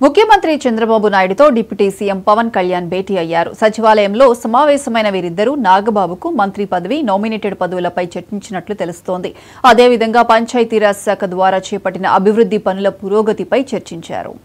ముఖ్యమంత్రి చంద్రబాబు నాయుడుతో deputy CM Pawan Kalyan భేటీ అయ్యారు. సచివాలయంలో సమావేశమైన వీరిద్దరూ నాగబాబుకు మంత్రి పదవి, నామినేటెడ్ పదవులపై చర్చించినట్లు తెలుస్తోంది. అదేవిధంగా పంచాయతీరాజ్ శాఖ ద్వారా చేపట్టిన అభివృద్ధి పనుల పురోగతిపై చర్చించారు.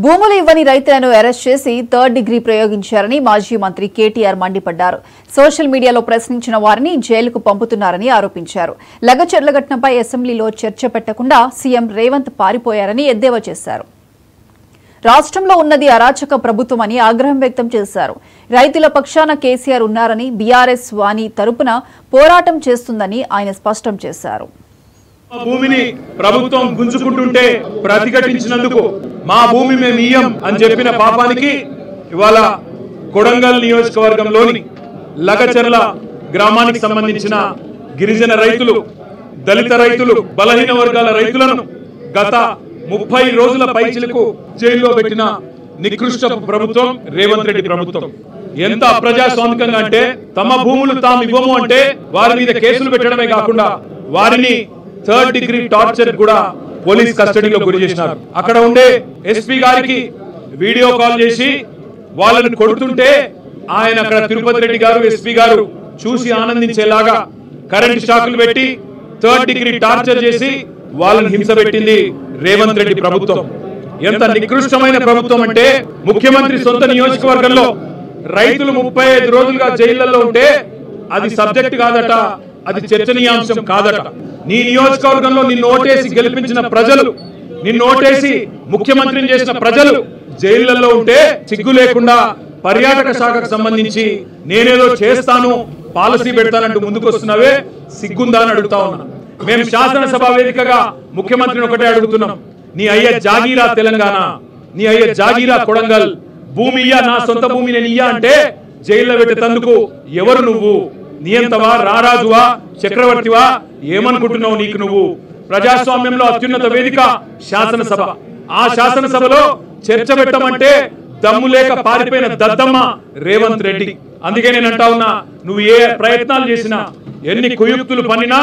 భూములు ఇవ్వని రైతులను అరెస్ట్ చేసి థర్డ్ డిగ్రీ ప్రయోగించారని మాజీ మంత్రి కేటీఆర్ మండిపడ్డారు. సోషల్ మీడియాలో ప్రశ్నించిన వారిని జైలుకు పంపుతున్నారని ఆరోపించారు. లగచర్ల ఘటనపై అసెంబ్లీలో చర్చ పెట్టకుండా సీఎం రేవంత్ పారిపోయారని ఎద్దేవా చేశారు. రాష్ట్రంలో ఉన్నది అరాచక ప్రభుత్వమని ఆగ్రహం వ్యక్తం చేశారు. రైతుల పక్షాన కేసీఆర్ ఉన్నారని, బీఆర్ఎస్ వాణి తరపున పోరాటం చేస్తుందని ఆయన స్పష్టం చేశారు. భూమిని ప్రభుత్వం గుంజుకుంటుంటే ప్రతిఘటించినందుకు మా భూమి మేము ఇయ్యం అని చెప్పిన పాపానికి ఇవాళ కొడంగల్ నియోజకవర్గంలోని లగచర్ల గ్రామానికి సంబంధించిన గిరిజన రైతులు, దళిత రైతులు, బలహీన వర్గాల రైతులను గత 30 రోజుల పైచిలకు జైల్లో పెట్టిన నికృష్ట ప్రభుత్వం రేవంత్ రెడ్డి ప్రభుత్వం. ఎంత అప్రజాస్వామికంగా అంటే తమ భూములు తాము ఇవ్వము అంటే వారి మీద కేసులు పెట్టడమే కాకుండా వారిని థర్డ్ డిగ్రీ టార్చర్ కూడా పోలీస్ కస్టడీలో గురి చేసినారు. అక్కడ ఉండే ఎస్పీ గారికి వీడియో కాల్ చేసి వాళ్ళని కొడుతుంటే ఆయన అక్కడ తిరుపతి రెడ్డి గారు, ఎస్పీ గారు చూసి ఆనందించేలాగా కరెంట్ షాకులు పెట్టి థర్డ్ డిగ్రీ టార్చర్ చేసి వాళ్ళని హింస పెట్టింది రేవంత్ రెడ్డి ప్రభుత్వం. ఎంత నికృష్టమైన ప్రభుత్వం అంటే ముఖ్యమంత్రి సొంత నియోజకవర్గంలో రైతులు 35 రోజులుగా జైళ్లలో ఉంటే అది సబ్జెక్ట్ కాదట, అది చర్చనీయాంశం కాదట. నీ నియోజకవర్గంలో నిన్ను ఓటేసి గెలిపించిన ప్రజలు, నిన్ను ఓటేసి ముఖ్యమంత్రిని చేసిన ప్రజలు జైళ్లలో ఉంటే సిగ్గు లేకుండా పర్యాటక శాఖకు సంబంధించి నేనేదో చేస్తాను, పాలసీ పెడతానంటూ ముందుకు వస్తున్నావే, సిగ్గుందా అని అడుగుతా ఉన్నా. మేము శాసనసభ వేదికగా ముఖ్యమంత్రిని ఒకటే అడుగుతున్నాం, నీ అయ్య జాగీరా తెలంగాణ, నీ అయ్య జాగీరా కొడంగల్, భూమి ఇయ్యా, నా సొంత భూమి నేను ఇయ్యా అంటే జైల్లో పెట్టేందుకు ఎవరు నువ్వు? నియంతవా, రారాజువా, చక్రవర్తివా? ఏమనుకుంటున్నావు నీకు నువ్వు? ప్రజాస్వామ్యంలో అత్యున్నత వేదిక శాసనసభ. ఆ శాసనసభలో చర్చ పెట్టమంటే దమ్ము లేక పారిపోయిన దద్దమ్మ రేవంత్ రెడ్డి. అందుకే నేను అంటా ఉన్నా, నువ్వు ఏ ప్రయత్నాలు చేసినా, ఎన్ని కుయుక్తులు పన్నినా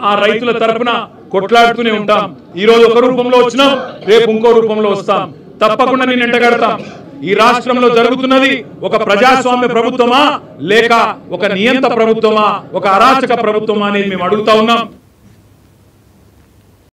ఆ రైతుల తరపున కొట్లాడుతూనే ఉంటాం. ఈ రోజు ఒక రూపంలో వచ్చినాం, రేపు ఇంకో రూపంలో వస్తాం. తప్పకుండా నేను ఎంటగడతాం. ఈ రాష్ట్రంలో జరుగుతున్నది ఒక ప్రజాస్వామ్య ప్రభుత్వమా లేక ఒక నియంత ప్రభుత్వమా, ఒక అరాచక ప్రభుత్వమా అనేది మేము అడుగుతా ఉన్నాం.